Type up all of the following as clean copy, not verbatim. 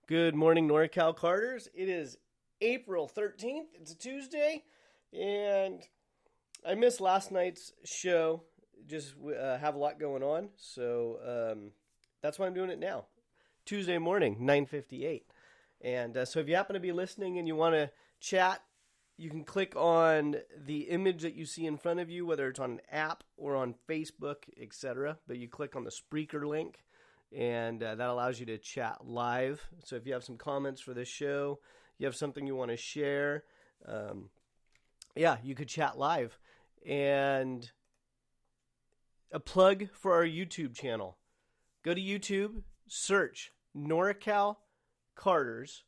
Good morning, Norcal Karters. It is April 13th. It's a Tuesday, and I missed last night's show. Just have a lot going on, so that's why I'm doing it now. Tuesday morning, 9:58. And so if you happen to be listening and you want to chat, you can click on the image that you see in front of you, whether it's on an app or on Facebook, etc. But you click on the Spreaker link, and that allows you to chat live. So if you have some comments for this show, you have something you want to share, you could chat live. And a plug for our YouTube channel. Go to YouTube, search Norcal Karters,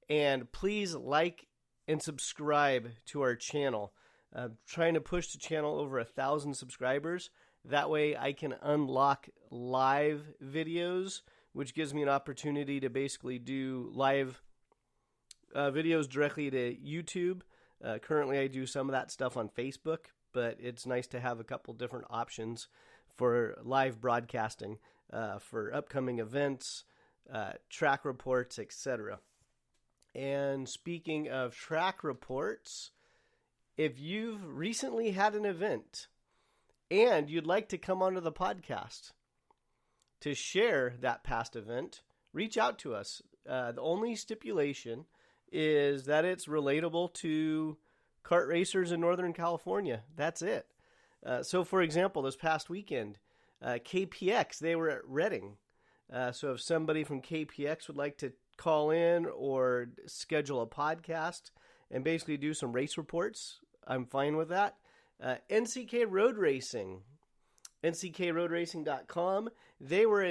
and please like and subscribe to our channel. Trying to push the channel over 1,000 subscribers. That way I can unlock live videos, which gives me an opportunity to basically do live videos directly to YouTube. Currently I do some of that stuff on Facebook, but it's nice to have a couple different options for live broadcasting for upcoming events, track reports, etc. And speaking of track reports, if you've recently had an event and you'd like to come onto the podcast to share that past event, reach out to us. The only stipulation is that it's relatable to kart racers in Northern California. That's it. So, for example, this past weekend, KPX, they were at Reading. So if somebody from KPX would like to call in or schedule a podcast and basically do some race reports, I'm fine with that. NCK Road Racing, nckroadracing.com. They were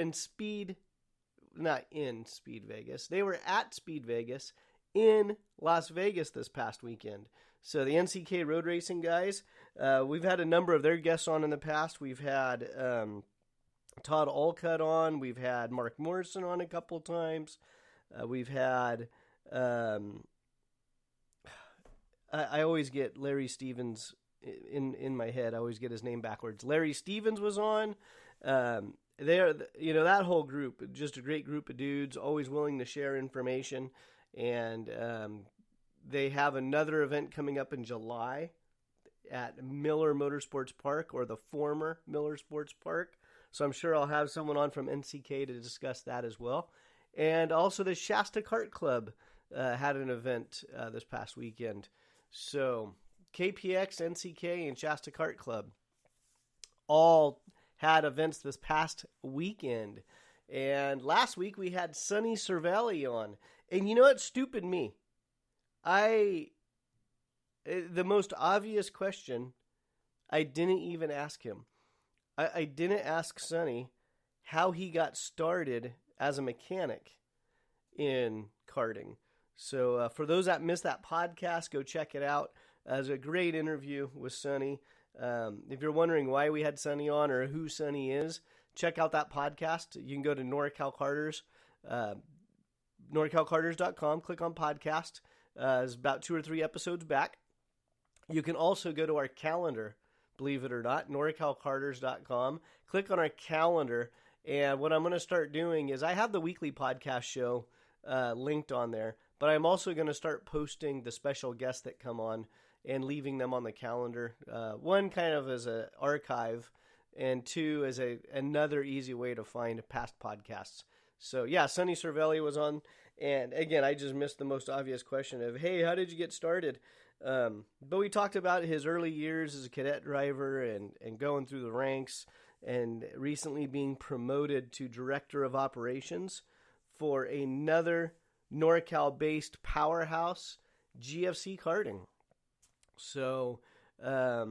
not in Speed Vegas. They were at Speed Vegas in Las Vegas this past weekend. So the NCK Road Racing guys, we've had a number of their guests on in the past. We've had Todd Allcutt on. We've had Mark Morrison on a couple times. We've had, I always get Larry Stevens in my head. I always get his name backwards. Larry Stevens was on. They're, that whole group, just a great group of dudes, always willing to share information. And they have another event coming up in July at Miller Motorsports Park, or the former Miller Sports Park. So I'm sure I'll have someone on from NCK to discuss that as well. And also the Shasta Kart Club had an event this past weekend. So KPX, NCK, and Shasta Kart Club all had events this past weekend. And last week we had Sonny Cervelli on. And you know what? Stupid me. The most obvious question, I didn't even ask him. I didn't ask Sonny how he got started as a mechanic in karting. So for those that missed that podcast, go check it out. It was a great interview with Sonny. If you're wondering why we had Sonny on or who Sonny is, check out that podcast. You can go to Norcal Karters, norcalkarters.com, click on podcast. It's about 2 or 3 episodes back. You can also go to our calendar, believe it or not, norcalkarters.com. Click on our calendar, and what I'm going to start doing is I have the weekly podcast show linked on there, but I'm also going to start posting the special guests that come on and leaving them on the calendar. One, kind of as an archive, and 2, as another easy way to find past podcasts. So yeah, Sonny Cervelli was on, and again, I just missed the most obvious question of, hey, how did you get started? But we talked about his early years as a cadet driver and going through the ranks, and recently being promoted to director of operations for another NorCal-based powerhouse, GFC Karting. So, I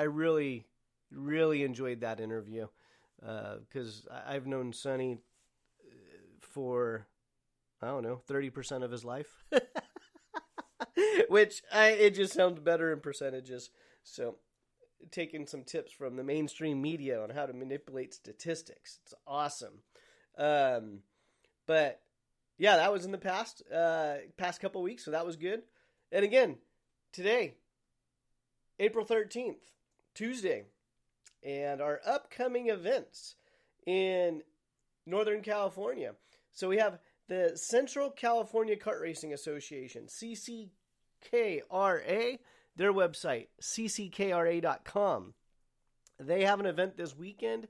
really, really enjoyed that interview. Because I've known Sonny for, 30% of his life. Which, it just sounds better in percentages. So, taking some tips from the mainstream media on how to manipulate statistics. It's awesome. But, yeah, that was in the past couple weeks, so that was good. And again, today, April 13th, Tuesday, and our upcoming events in Northern California. So we have the Central California Kart Racing Association, CCKRA, their website, cckra.com. They have an event this weekend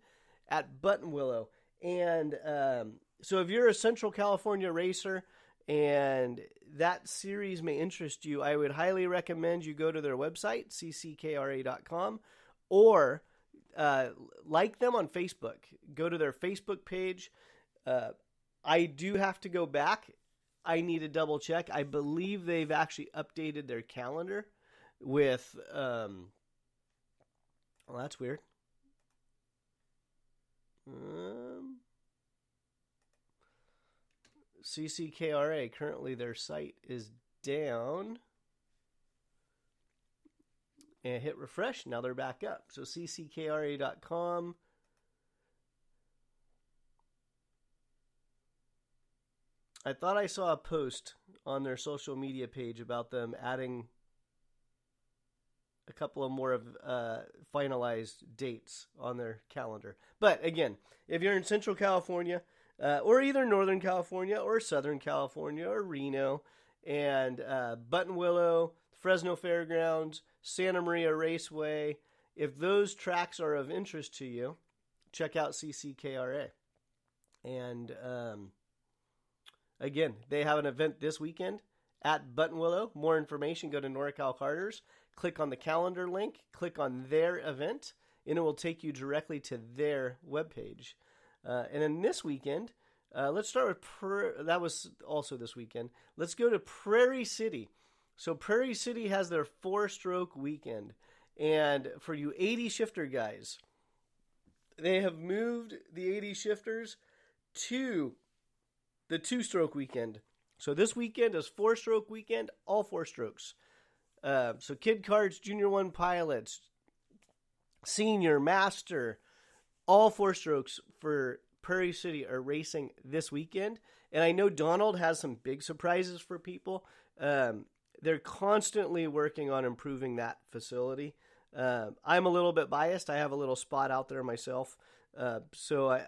at Buttonwillow. And so if you're a Central California racer and that series may interest you, I would highly recommend you go to their website, cckra.com, or like them on Facebook. Go to their Facebook page. I do have to go back. I need to double check. I believe they've actually updated their calendar with, well, that's weird. CCKRA, currently their site is down. And hit refresh. Now they're back up. So cckra.com. I thought I saw a post on their social media page about them adding a couple of more of finalized dates on their calendar. But again, if you're in Central California, or either Northern California or Southern California or Reno, and Buttonwillow, Fresno Fairgrounds, Santa Maria Raceway, if those tracks are of interest to you, check out CCKRA. And again, they have an event this weekend at Buttonwillow. More information, go to Norcal Karters, click on the calendar link, click on their event, and it will take you directly to their webpage. And then this weekend, let's start with, that was also this weekend. Let's go to Prairie City. So Prairie City has their 4-stroke weekend. And for you 80 shifter guys, they have moved the 80 shifters to the 2-stroke weekend. So this weekend is 4-stroke weekend, all 4 strokes. So kid karts, junior 1 pilots, senior, master, all 4 strokes for Prairie City are racing this weekend. And I know Donald has some big surprises for people. They're constantly working on improving that facility. I'm a little bit biased. I have a little spot out there myself. So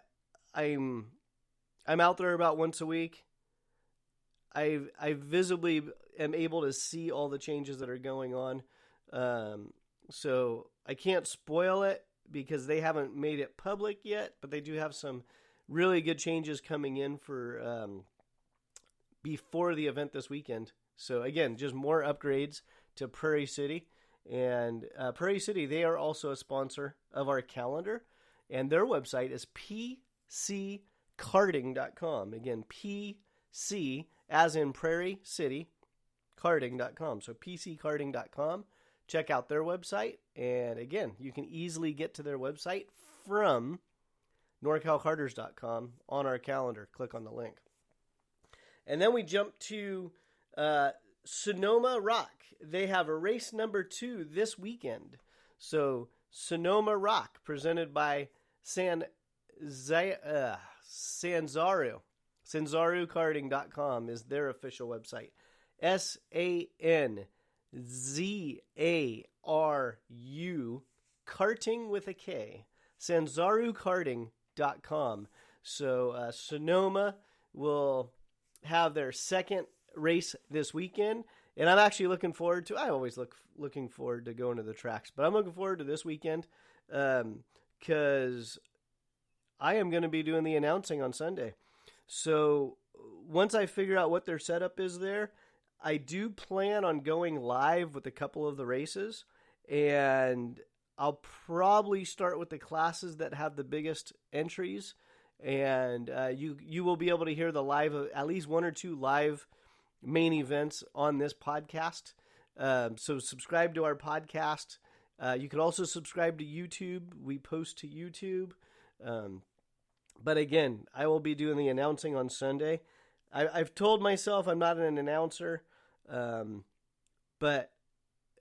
I'm out there about once a week. I visibly am able to see all the changes that are going on. So I can't spoil it because they haven't made it public yet, but they do have some really good changes coming in for before the event this weekend. So again, just more upgrades to Prairie City. And Prairie City, they are also a sponsor of our calendar. And their website is pckarting.com. Again, PC as in Prairie City, karting.com. So pckarting.com. Check out their website. And again, you can easily get to their website from norcalkarters.com on our calendar. Click on the link. And then we jump to Sonoma Rock. They have a race number 2 this weekend. So Sonoma Rock, presented by Sanzaru. SanzaruKarting.com is their official website. SanZaru karting with a K. SanzaruKarting.com. So Sonoma will have their second race this weekend, and I'm actually looking forward to. I always looking forward to going to the tracks, but I'm looking forward to this weekend because I am going to be doing the announcing on Sunday. So once I figure out what their setup is there, I do plan on going live with a couple of the races, and I'll probably start with the classes that have the biggest entries. And you will be able to hear the live, at least 1 or 2 live main events on this podcast. So subscribe to our podcast. You can also subscribe to YouTube. We post to YouTube. But again, I will be doing the announcing on Sunday. I've told myself I'm not an announcer, but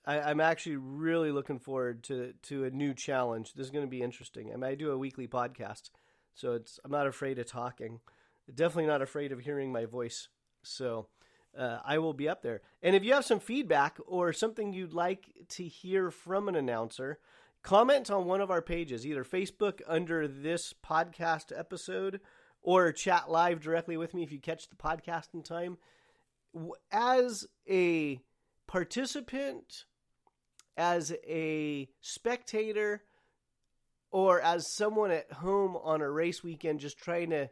I'm actually really looking forward to a new challenge. This is going to be interesting. I do a weekly podcast. So I'm not afraid of talking. Definitely not afraid of hearing my voice. So I will be up there. And if you have some feedback or something you'd like to hear from an announcer, comment on one of our pages, either Facebook under this podcast episode or chat live directly with me if you catch the podcast in time. As a participant, as a spectator, or as someone at home on a race weekend just trying to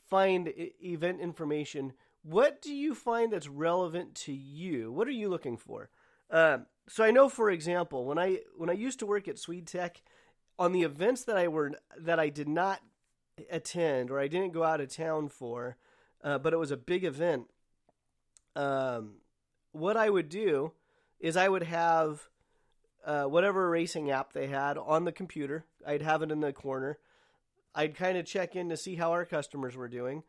find event information, what do you find that's relevant to you? What are you looking for? So I know, for example, when I used to work at Swede Tech, on the events that I did not attend or I didn't go out of town for, but it was a big event, what I would do is I would have whatever racing app they had on the computer. I'd have it in the corner. I'd kind of check in to see how our customers were doing.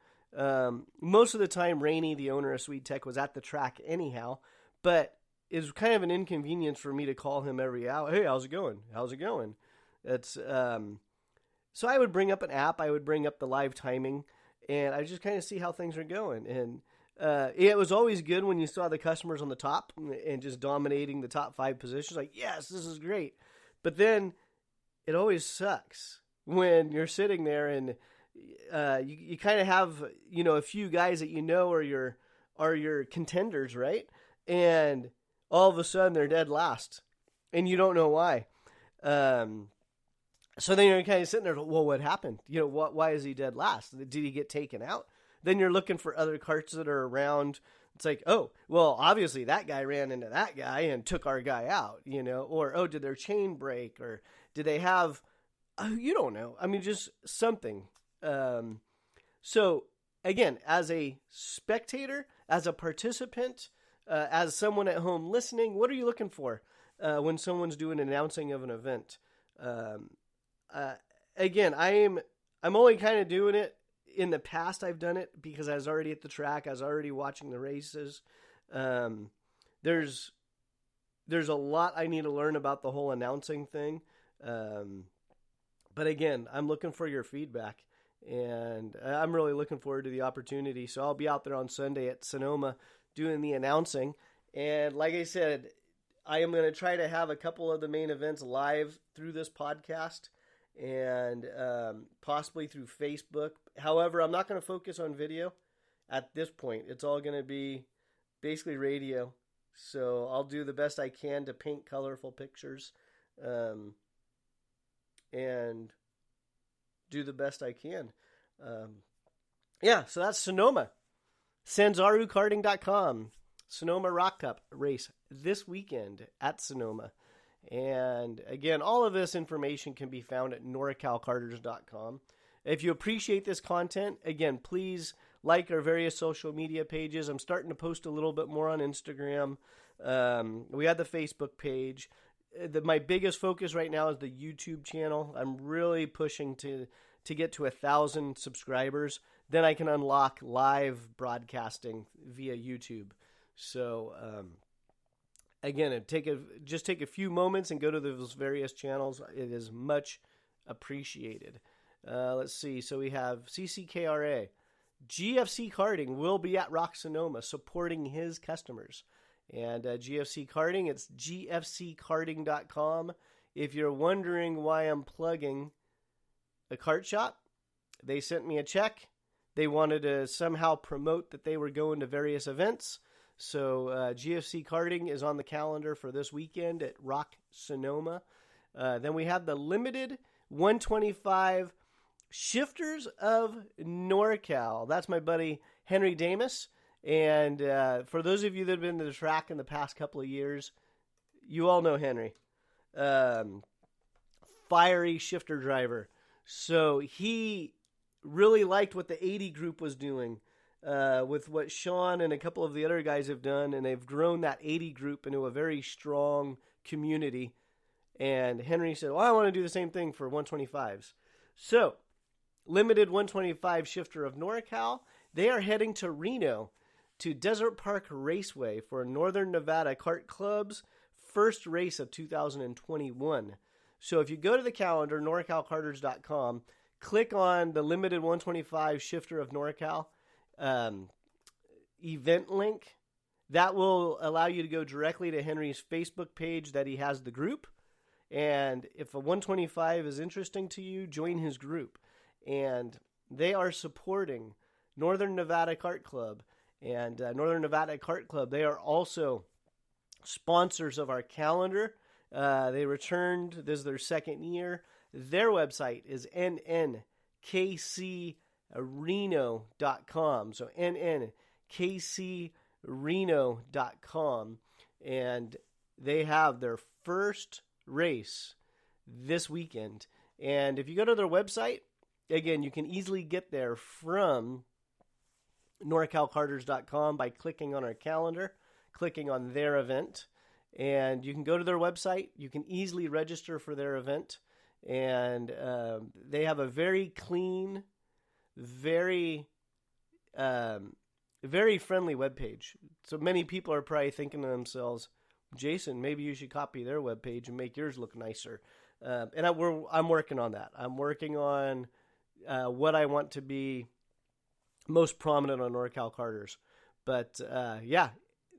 Most of the time, Rainey, the owner of Swede Tech, was at the track anyhow, but it was kind of an inconvenience for me to call him every hour. Hey, how's it going? How's it going? It's so I would bring up an app. I would bring up the live timing, and I just kind of see how things are going. And it was always good when you saw the customers on the top and just dominating the top 5 positions. Like, yes, this is great. But then it always sucks when you're sitting there and you kind of have, a few guys that are your contenders, right? And all of a sudden they're dead last, and you don't know why. So then you're kind of sitting there, well, what happened? Why is he dead last? Did he get taken out? Then you're looking for other carts that are around. It's like, oh, well, obviously that guy ran into that guy and took our guy out, or, oh, did their chain break, or did they have, you don't know. I mean, just something. So again, as a spectator, as a participant, as someone at home listening, what are you looking for when someone's doing an announcing of an event? Again, I'm only kind of doing it. In the past, I've done it because I was already at the track. I was already watching the races. There's a lot I need to learn about the whole announcing thing. But again, I'm looking for your feedback, and I'm really looking forward to the opportunity. So I'll be out there on Sunday at Sonoma doing the announcing. And like I said, I am going to try to have a couple of the main events live through this podcast and possibly through Facebook. However, I'm not going to focus on video at this point. It's all going to be basically radio. So I'll do the best I can to paint colorful pictures and do the best I can. So that's Sonoma. SanzaruKarting.com. Sonoma Rock Cup race this weekend at Sonoma. And again, all of this information can be found at NorcalKarters.com. If you appreciate this content, again, please like our various social media pages. I'm starting to post a little bit more on Instagram. We have the Facebook page. My biggest focus right now is the YouTube channel. I'm really pushing to get to 1,000 subscribers. Then I can unlock live broadcasting via YouTube. So, again, just take a few moments and go to those various channels. It is much appreciated. Let's see. So we have CCKRA. GFC Karting will be at Rock Sonoma supporting his customers. And GFC Karting, it's gfckarting.com. If you're wondering why I'm plugging a kart shop, they sent me a check. They wanted to somehow promote that they were going to various events. So GFC Karting is on the calendar for this weekend at Rock Sonoma. Then we have the limited 125 Shifters of NorCal. That's my buddy Henry Damus. And for those of you that have been to the track in the past couple of years, you all know Henry. Fiery shifter driver. So he really liked what the 80 group was doing. With what Sean and a couple of the other guys have done, and they've grown that 80 group into a very strong community. And Henry said, well, I want to do the same thing for 125s. So, limited 125 shifter of NorCal, they are heading to Reno to Desert Park Raceway for Northern Nevada Kart Club's first race of 2021. So if you go to the calendar, NorcalKarters.com, click on the limited 125 shifter of NorCal event link. That will allow you to go directly to Henry's Facebook page that he has the group. And if a 125 is interesting to you, join his group. And they are supporting Northern Nevada Kart Club. And Northern Nevada Kart Club, they are also sponsors of our calendar. They returned, this is their second year. Their website is nnkcreno.com. So nnkcreno.com. And they have their first race this weekend. And if you go to their website, again, you can easily get there from norcalkarters.com by clicking on our calendar, clicking on their event, and you can go to their website. You can easily register for their event, and they have a very clean, very friendly webpage. So many people are probably thinking to themselves, Jason, maybe you should copy their webpage and make yours look nicer. And I'm working on that. I'm working on what I want to be most prominent on Norcal Karters. But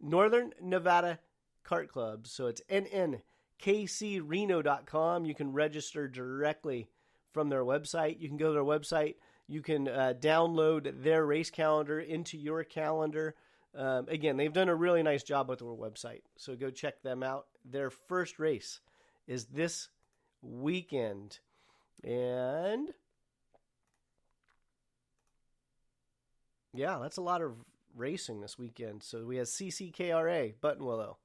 Northern Nevada Kart Club. So it's nnkcreno.com. You can register directly from their website. You can go to their website. You can download their race calendar into your calendar. Again, they've done a really nice job with their website. So go check them out. Their first race is this weekend. And yeah, that's a lot of racing this weekend. So we have CCKRA, Buttonwillow.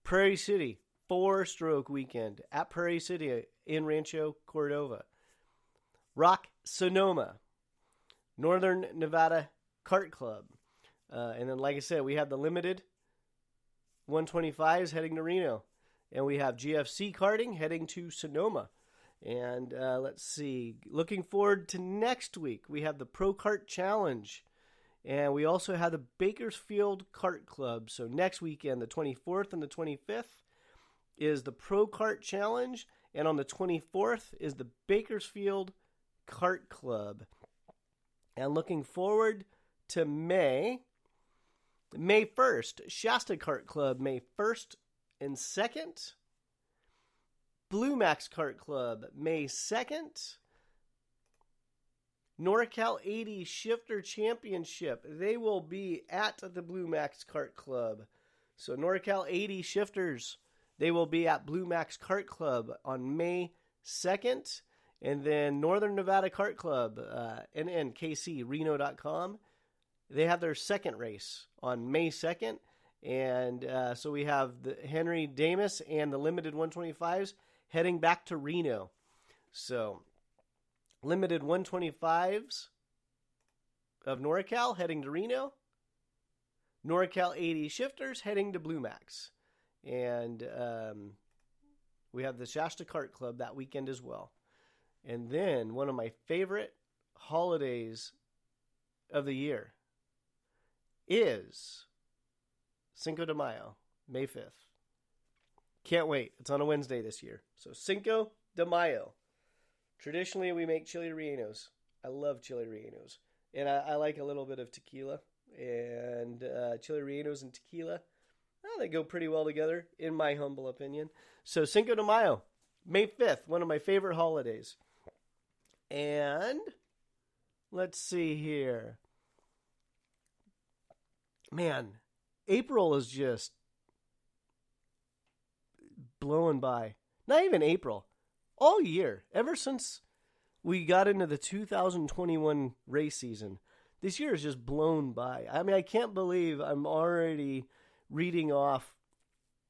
Prairie City, 4-stroke weekend at Prairie City in Rancho Cordova. Rock Sonoma, Northern Nevada Kart Club. And then, like I said, we have the limited 125s heading to Reno. And we have GFC karting heading to Sonoma. And let's see, looking forward to next week, we have the Pro Kart Challenge. And we also have the Bakersfield Kart Club. So next weekend, the 24th and the 25th, is the Pro Kart Challenge. And on the 24th is the Bakersfield Kart Club. And looking forward to May 1st, Shasta Kart Club, May 1st and 2nd. Blue Max Kart Club, May 2nd. Norcal 80 Shifter Championship. They will be at the Blue Max Kart Club. So Norcal 80 Shifters, they will be at Blue Max Kart Club on May 2nd. And then Northern Nevada Kart Club, nnkcreno.com. They have their second race on May 2nd. And so we have the Henry Damus and the limited 125s heading back to Reno. So limited 125s of NorCal heading to Reno. NorCal 80 Shifters heading to Blue Max. And we have the Shasta Kart Club that weekend as well. And then one of my favorite holidays of the year is Cinco de Mayo, May 5th. Can't wait. It's on a Wednesday this year. So Cinco de Mayo. Traditionally, we make chili rellenos. I love chili rellenos. And I like a little bit of tequila. And chili rellenos and tequila, they go pretty well together, in my humble opinion. So Cinco de Mayo, May 5th, one of my favorite holidays. And let's see here. Man, April is just blowing by. Not even April. All year. Ever since we got into the 2021 race season, this year has just blown by. I mean, I can't believe I'm already reading off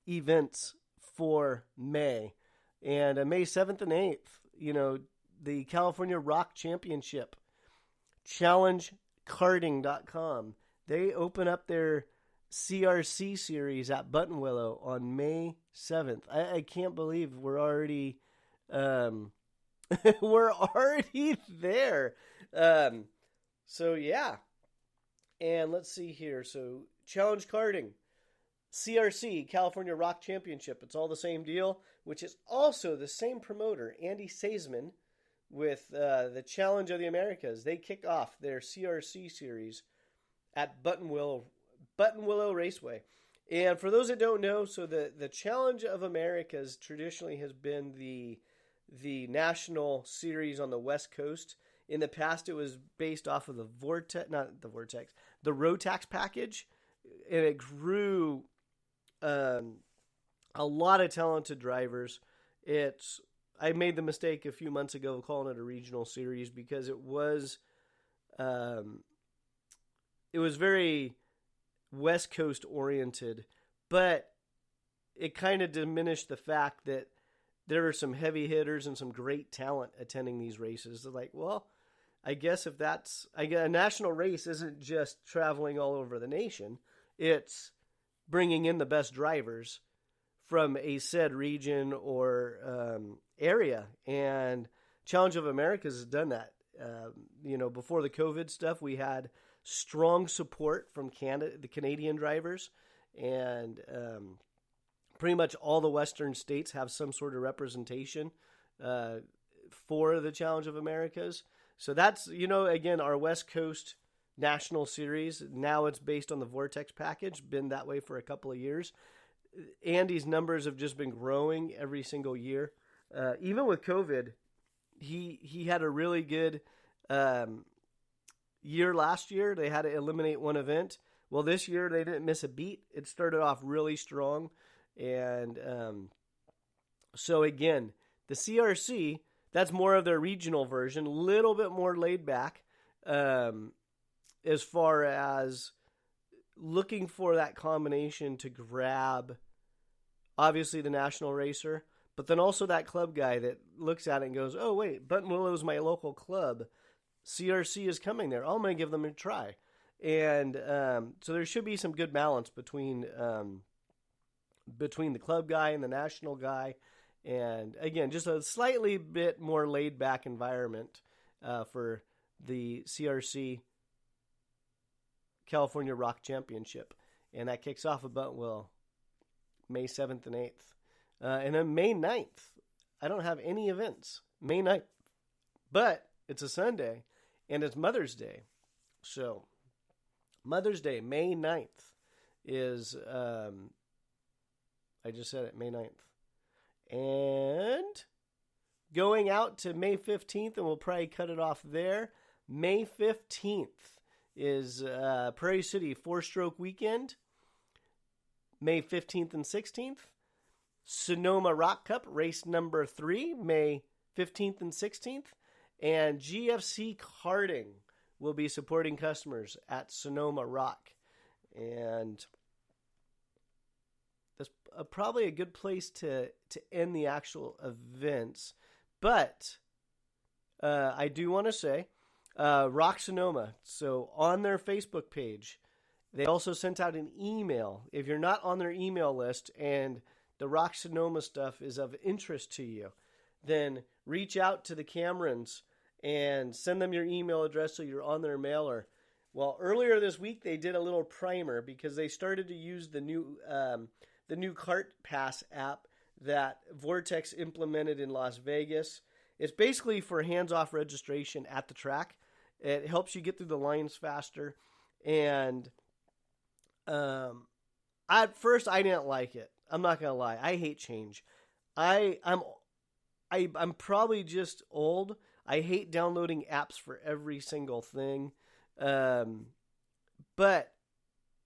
events for May. And May 7th and 8th, the California Rock Championship, challengekarting.com. They open up their CRC series at Buttonwillow on May 7th. I can't believe we're already we're already there. So yeah. And let's see here. So Challenge Karting, CRC, California Rock Championship. It's all the same deal, which is also the same promoter, Andy Saisman, with the Challenge of the Americas. They kick off their CRC series at Buttonwillow Raceway. And for those that don't know, so the Challenge of Americas traditionally has been the national series on the West Coast. In the past, it was based off of the Rotax package, and it grew a lot of talented drivers. I made the mistake a few months ago of calling it a regional series because it was very West Coast oriented, but it kind of diminished the fact that there are some heavy hitters and some great talent attending these races. They're like, well, I guess a national race isn't just traveling all over the nation. It's bringing in the best drivers from a said region or area. And Challenge of Americas has done that. Before the COVID stuff, we had strong support from Canada, the Canadian drivers, and pretty much all the Western states have some sort of representation for the Challenge of Americas. So that's, again, our West Coast National Series. Now it's based on the Vortex package, been that way for a couple of years. Andy's numbers have just been growing every single year. Even with COVID, he had a really good year last year. They had to eliminate one event. Well, this year they didn't miss a beat. It started off really strong. And so again, the CRC, that's more of their regional version, a little bit more laid back as far as looking for that combination to grab, obviously, the national racer, but then also that club guy that looks at it and goes, oh, wait, Buttonwillow is my local club. CRC is coming there. I'm going to give them a try. And so there should be some good balance between the club guy and the national guy. And again, just a slightly bit more laid back environment for the CRC California Rock Championship. And that kicks off at Buttonwillow May 7th and 8th. And then May 9th, I don't have any events. May 9th. But it's a Sunday and it's Mother's Day. So Mother's Day, May 9th is, I just said it, May 9th. And going out to May 15th, and we'll probably cut it off there. May 15th is Prairie City 4-stroke weekend. May 15th and 16th. Sonoma Rock Cup, race number 3, May 15th and 16th. And GFC Karting will be supporting customers at Sonoma Rock. And that's probably a good place to end the actual events. But I do want to say, Rock Sonoma, so on their Facebook page, they also sent out an email. If you're not on their email list and the Rock Sonoma stuff is of interest to you, then reach out to the Camerons and send them your email address so you're on their mailer. Well, earlier this week they did a little primer because they started to use the new Kart Pass app that Vortex implemented in Las Vegas. It's basically for hands-off registration at the track. It helps you get through the lines faster. And at first I didn't like it. I'm not gonna lie. I hate change. I'm probably just old. I hate downloading apps for every single thing. But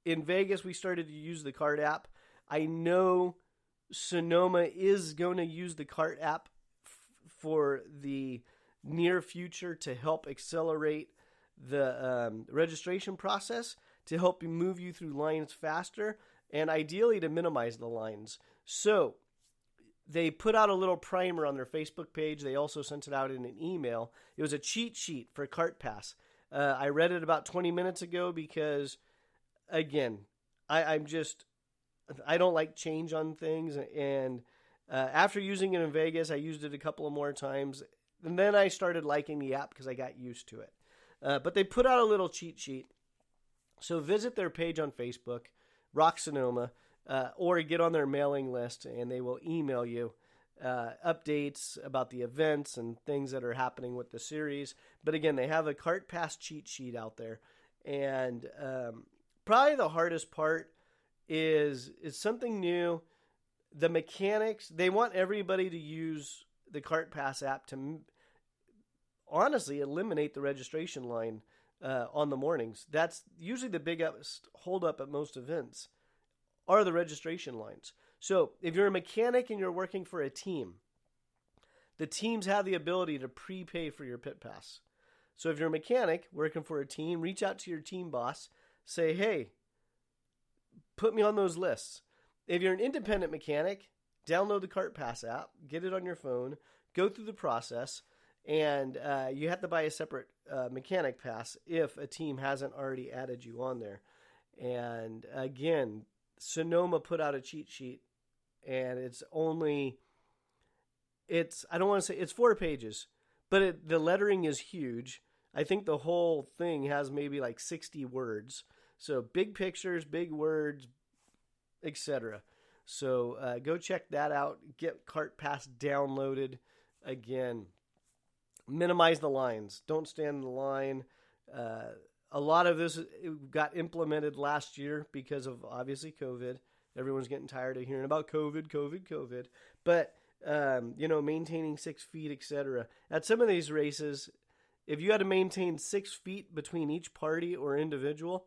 in Vegas, we started to use the Kart app. I know Sonoma is going to use the Kart app for the near future to help accelerate the registration process, to help you move you through lines faster, and ideally to minimize the lines. So they put out a little primer on their Facebook page. They also sent it out in an email. It was a cheat sheet for Kart Pass. I read it about 20 minutes ago because, again, I don't like change on things. And after using it in Vegas, I used it a couple of more times. And then I started liking the app because I got used to it. But they put out a little cheat sheet. So visit their page on Facebook, Rock Sonoma, or get on their mailing list, and they will email you updates about the events and things that are happening with the series. But again, they have a Kart Pass cheat sheet out there. And probably the hardest part is something new. The mechanics, they want everybody to use the Kart Pass app to honestly eliminate the registration line on the mornings. That's usually the biggest holdup at most events are the registration lines. So if you're a mechanic and you're working for a team, the teams have the ability to prepay for your pit pass. So if you're a mechanic working for a team, reach out to your team boss, say, hey, put me on those lists. If you're an independent mechanic, download the Kart Pass app, get it on your phone, go through the process, and you have to buy a separate mechanic pass if a team hasn't already added you on there. And again, Sonoma put out a cheat sheet, and it's I don't want to say, it's 4 pages, but the lettering is huge. I think the whole thing has maybe like 60 words. So big pictures, big words, etc. So go check that out. Get Kart Pass downloaded. Again, minimize the lines. Don't stand in the line. A lot of this got implemented last year because of, obviously, COVID. Everyone's getting tired of hearing about COVID. But, maintaining 6 feet, etc. At some of these races, if you had to maintain 6 feet between each party or individual,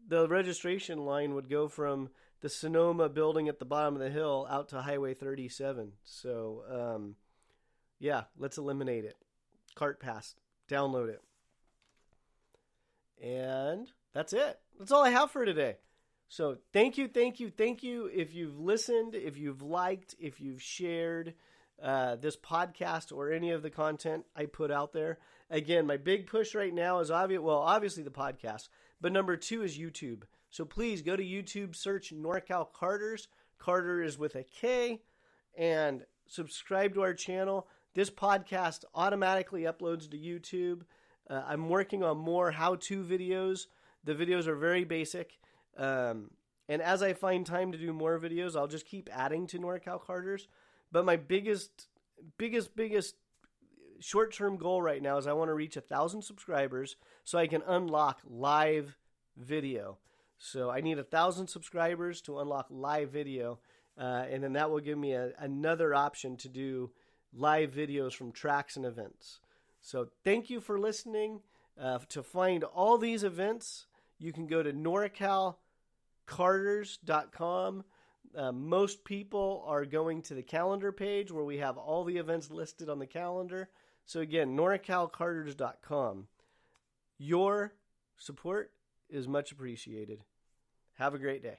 the registration line would go from the Sonoma building at the bottom of the hill out to Highway 37. So, let's eliminate it. Kart Pass. Download it. And that's it. That's all I have for today. So thank you. If you've listened, if you've liked, if you've shared this podcast or any of the content I put out there. Again, my big push right now is obviously the podcast, but number 2 is YouTube. So please go to YouTube, search Norcal Karters. Carter is with a K, and subscribe to our channel. This podcast automatically uploads to YouTube. I'm working on more how-to videos. The videos are very basic. And as I find time to do more videos, I'll just keep adding to Norcal Karters. But my biggest short-term goal right now is I want to reach 1,000 subscribers so I can unlock live video. So I need 1,000 subscribers to unlock live video. And then that will give me another option to do live videos from tracks and events. So thank you for listening. To find all these events, you can go to norcalkarters.com. Most people are going to the calendar page where we have all the events listed on the calendar. So again, norcalkarters.com. Your support is much appreciated. Have a great day.